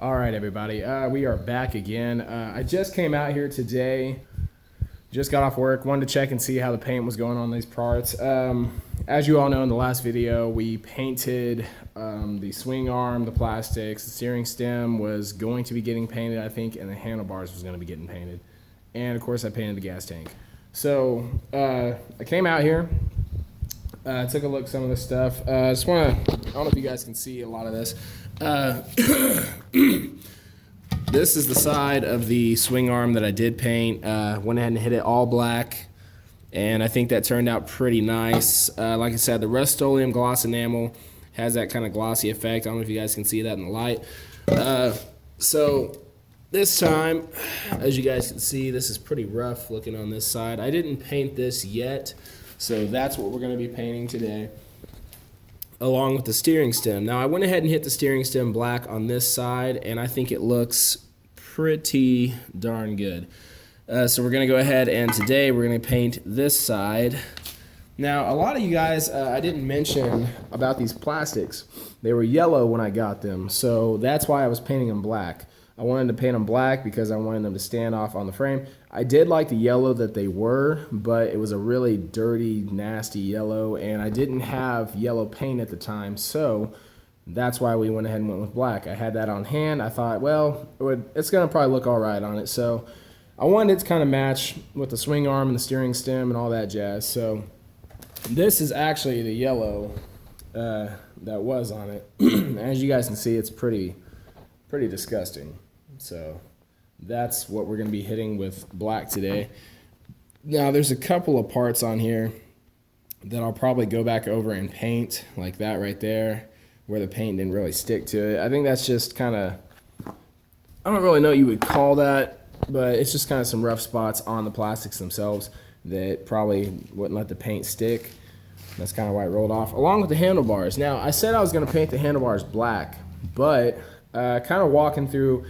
All right, everybody. We are back again. I just came out here today. Just got off work. Wanted to check and see how the paint was going on these parts. As you all know, in the last video, we painted the swing arm, the plastics. The steering stem was going to be getting painted, I think, and the handlebars was going to be getting painted. And, of course, I painted the gas tank. So I came out here. Took a look at some of this stuff. I don't know if you guys can see a lot of this. This is the side of the swing arm that I did paint. Went ahead and hit it all black, and I think that turned out pretty nice. Like I said, the Rust-Oleum gloss enamel has that kind of glossy effect. I don't know if you guys can see that in the light. So this time, as you guys can see, this is pretty rough looking on this side. I didn't paint this yet, so that's what we're going to be painting today, along with the steering stem. Now, I went ahead and hit the steering stem black on this side, and I think it looks pretty darn good. So we're going to go ahead, and today we're going to paint this side. Now, a lot of you guys, I didn't mention about these plastics. They were yellow when I got them, so that's why I was painting them black. I wanted to paint them black because I wanted them to stand off on the frame. I did like the yellow that they were, but it was a really dirty, nasty yellow, and I didn't have yellow paint at the time, so that's why we went ahead and went with black. I had that on hand. I thought, well, it's going to probably look all right on it, so I wanted it to kind of match with the swing arm and the steering stem and all that jazz. So this is actually the yellow that was on it. As you guys can see, it's pretty disgusting. So that's what we're going to be hitting with black today. Now, there's a couple of parts on here that I'll probably go back over and paint, like that right there, where the paint didn't really stick to it. I think that's just kind of, I don't really know what you would call that, but it's just kind of some rough spots on the plastics themselves that probably wouldn't let the paint stick. That's kind of why it rolled off, along with the handlebars. Now, I said I was going to paint the handlebars black, but kind of walking through,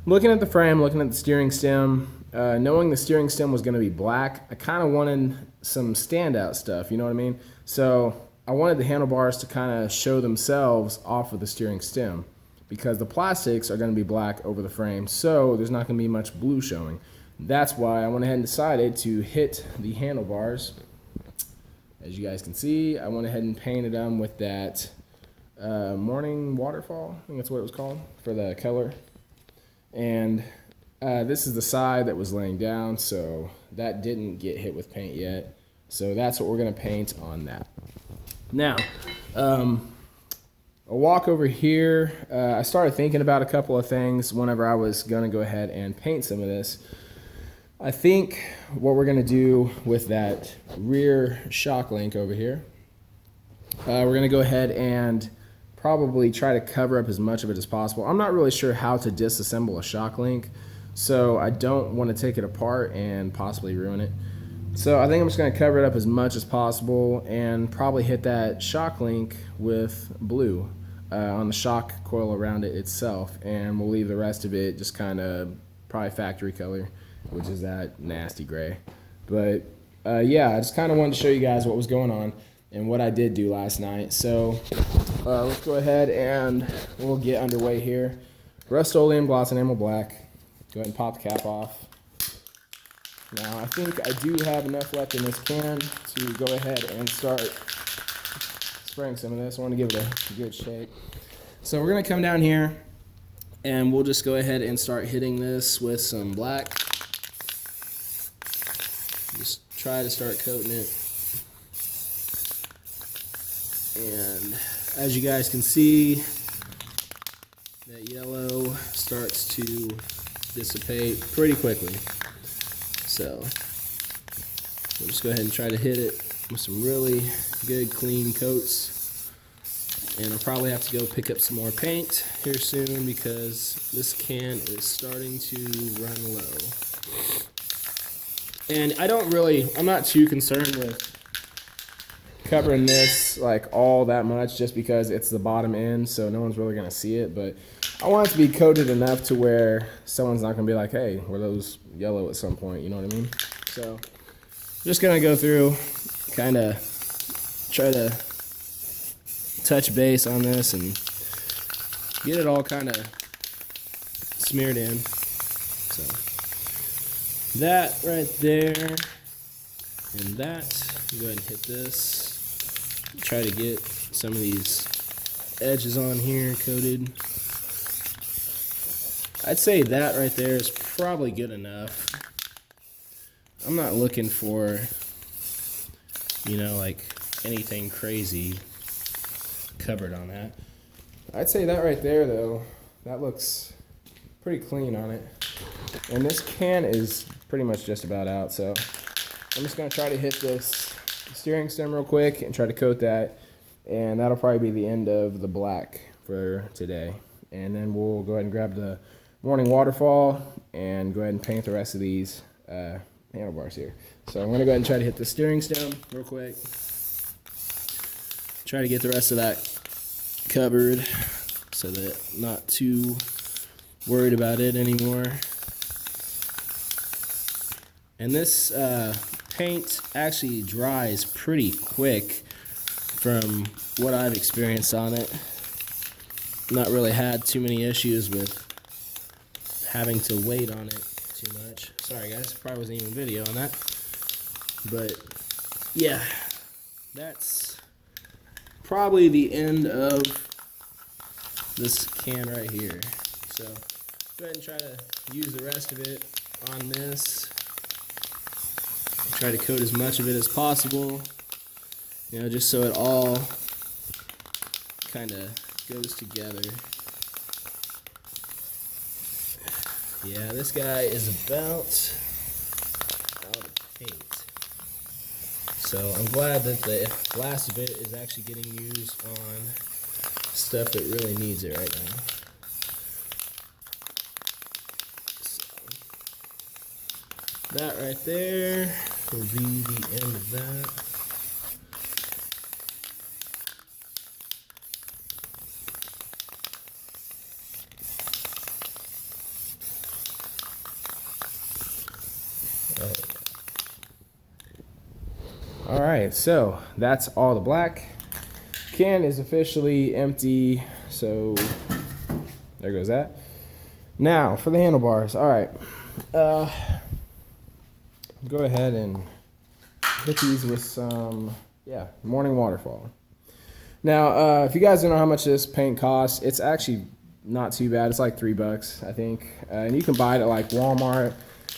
looking at the frame, looking at the steering stem, knowing the steering stem was going to be black, I kind of wanted some standout stuff, you know what I mean? So I wanted the handlebars to kind of show themselves off of the steering stem because the plastics are going to be black over the frame, so there's not going to be much blue showing. That's why I went ahead and decided to hit the handlebars. As you guys can see, I went ahead and painted them with that Morning Waterfall, I think that's what it was called, for the color. And this is the side that was laying down, so that didn't get hit with paint yet. So that's what we're going to paint on that. Now, a walk over here, I started thinking about a couple of things whenever I was going to go ahead and paint some of this. I think what we're going to do with that rear shock link over here, we're going to go ahead and probably try to cover up as much of it as possible. I'm not really sure how to disassemble a shock link, so I don't want to take it apart and possibly ruin it. So I think I'm just going to cover it up as much as possible and probably hit that shock link with blue on the shock coil around it itself, and we'll leave the rest of it just kind of probably factory color, which is that nasty gray. But yeah, I just kind of wanted to show you guys what was going on and what I did do last night. So let's go ahead and we'll get underway here. Rust-Oleum gloss enamel black. Go ahead and pop the cap off. Now, I think I do have enough left in this can to go ahead and start spraying some of this. I want to give it a good shake. So we're going to come down here and we'll just go ahead and start hitting this with some black. Just try to start coating it. And as you guys can see, that yellow starts to dissipate pretty quickly. So we'll just go ahead and try to hit it with some really good clean coats. And I'll probably have to go pick up some more paint here soon because this can is starting to run low. And I'm not too concerned with covering this like all that much just because it's the bottom end, so no one's really going to see it, but I want it to be coated enough to where someone's not going to be like, hey, were those yellow at some point, you know what I mean? So I'm just going to go through, kind of try to touch base on this and get it all kind of smeared in. So that right there, and that. Go ahead and hit this. Try to get some of these edges on here coated. I'd say that right there is probably good enough. I'm not looking for, you know, like anything crazy covered on that. I'd say that right there though, that looks pretty clean on it. And this can is pretty much just about out, so I'm just gonna try to hit this steering stem real quick and try to coat that, and that'll probably be the end of the black for today. And then we'll go ahead and grab the morning waterfall and go ahead and paint the rest of these handlebars here. So I'm gonna go ahead and try to hit the steering stem real quick. Try to get the rest of that covered so that I'm not too worried about it anymore. And this paint actually dries pretty quick from what I've experienced on it. Not really had too many issues with having to wait on it too much. Sorry guys, probably wasn't even video on that. But yeah, that's probably the end of this can right here. So go ahead and try to use the rest of it on this. Try to coat as much of it as possible, you know, just so it all kind of goes together. Yeah, this guy is about out of paint. So I'm glad that the last of it is actually getting used on stuff that really needs it right now. So that right there will be the end of that. All right, so that's all the black. Can is officially empty, so there goes that. Now for the handlebars. All right, go ahead and hit these with some morning waterfall. Now if you guys don't know how much this paint costs, it's actually not too bad. It's like $3 I think, and you can buy it at like Walmart,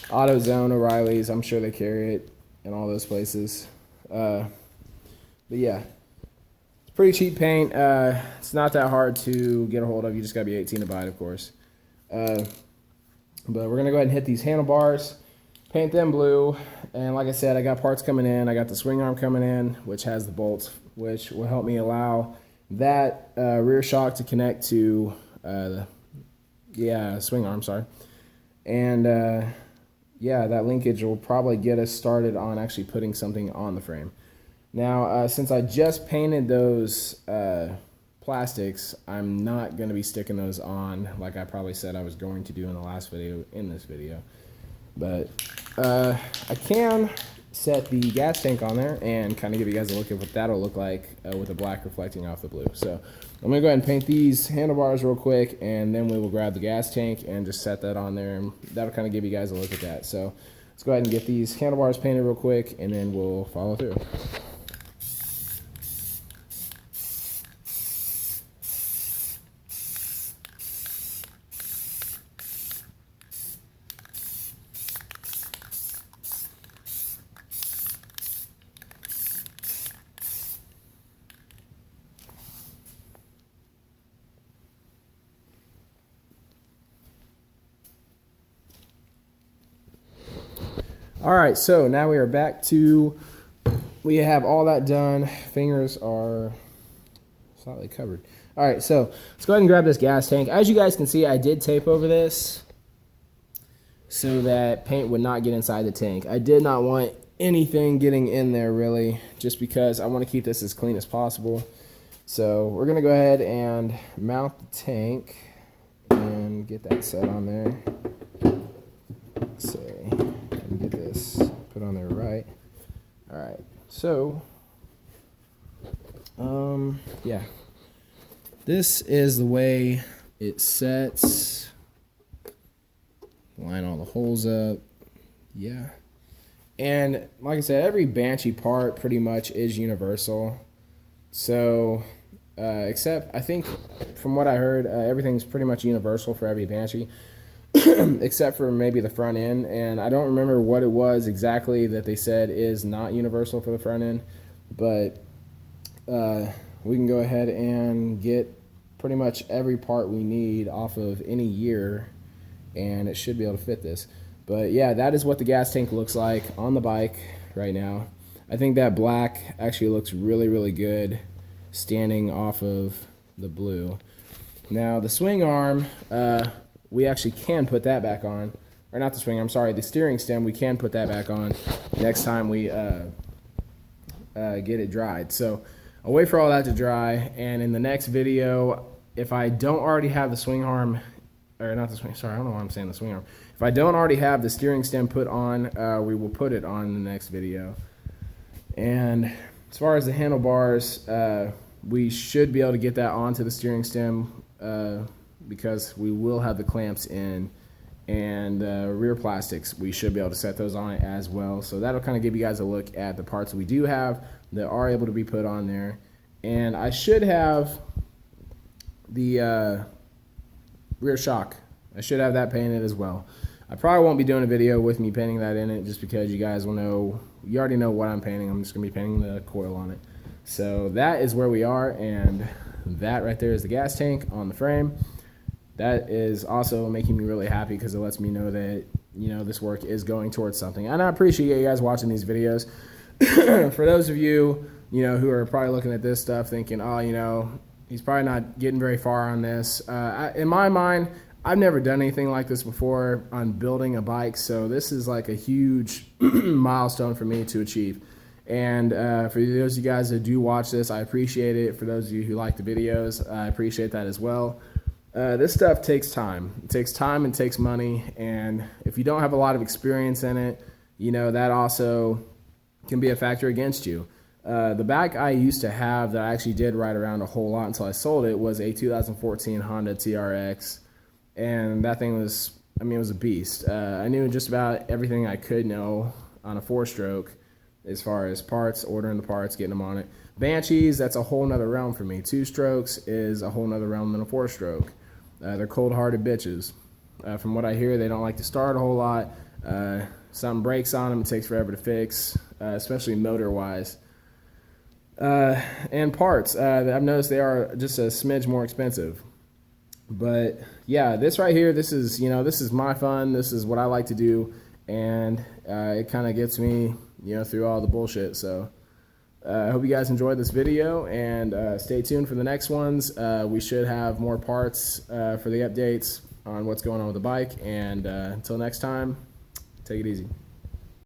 AutoZone, O'Reilly's. I'm sure they carry it in all those places. But yeah, it's pretty cheap paint. It's not that hard to get a hold of. You just gotta be 18 to buy it, of course. But we're gonna go ahead and hit these handlebars, paint them blue, and like I said, I got parts coming in. I got the swing arm coming in, which has the bolts, which will help me allow that rear shock to connect to the swing arm, sorry. And that linkage will probably get us started on actually putting something on the frame. Now, since I just painted those plastics, I'm not going to be sticking those on like I probably said I was going to do in the last video, in this video. But I can set the gas tank on there and kind of give you guys a look at what that'll look like with the black reflecting off the blue. So I'm going to go ahead and paint these handlebars real quick, and then we will grab the gas tank and just set that on there, and that'll kind of give you guys a look at that. So let's go ahead and get these handlebars painted real quick, and then we'll follow through. All right, so now we are back to, we have all that done. Fingers are slightly covered. All right, so let's go ahead and grab this gas tank. As you guys can see, I did tape over this so that paint would not get inside the tank. I did not want anything getting in there really, just because I want to keep this as clean as possible. So we're gonna go ahead and mount the tank and get that set on there. Let's see. Get this put on there right. All right, so this is the way it sets. Line all the holes up. Yeah. And like I said, every Banshee part pretty much is universal. So, except I think from what I heard, everything's pretty much universal for every Banshee, except for maybe the front end. And I don't remember what it was exactly that they said is not universal for the front end, but we can go ahead and get pretty much every part we need off of any year, and it should be able to fit this. But yeah, that is what the gas tank looks like on the bike right now. I think that black actually looks really, really good standing off of the blue. Now the swing arm, we actually can put that back on. Or not the swing arm, sorry, the steering stem, we can put that back on next time we get it dried. So I'll wait for all that to dry, and in the next video, if I don't already have the swing arm, or not the swing, sorry, I don't know why I'm saying the swing arm. If I don't already have the steering stem put on, we will put it on in the next video. And as far as the handlebars, we should be able to get that onto the steering stem because we will have the clamps in, and rear plastics, we should be able to set those on it as well. So that'll kind of give you guys a look at the parts that we do have that are able to be put on there. And I should have the rear shock. I should have that painted as well. I probably won't be doing a video with me painting that in it just because you guys will know, you already know what I'm painting. I'm just going to be painting the coil on it. So that is where we are, and that right there is the gas tank on the frame. That is also making me really happy because it lets me know that, you know, this work is going towards something. And I appreciate you guys watching these videos. For those of you, you know, who are probably looking at this stuff thinking, oh, you know, he's probably not getting very far on this. In my mind, I've never done anything like this before on building a bike, so this is like a huge milestone for me to achieve. And for those of you guys that do watch this, I appreciate it. For those of you who like the videos, I appreciate that as well. This stuff takes time. It takes time and takes money, and if you don't have a lot of experience in it, you know, that also can be a factor against you. The bike I used to have that I actually did ride around a whole lot until I sold it was a 2014 Honda TRX. And that thing was, I mean, it was a beast. I knew just about everything I could know on a 4-stroke as far as parts, ordering the parts, getting them on it. Banshees, that's a whole nother realm for me. 2 strokes is a whole nother realm than a 4-stroke. They're cold-hearted bitches. From what I hear, they don't like to start a whole lot. Something breaks on them, it takes forever to fix, especially motor-wise. And parts, I've noticed they are just a smidge more expensive. But yeah, this right here, this is, you know, this is my fun. This is what I like to do, and it kind of gets me, you know, through all the bullshit. So I hope you guys enjoyed this video, and stay tuned for the next ones. We should have more parts for the updates on what's going on with the bike. And until next time, take it easy.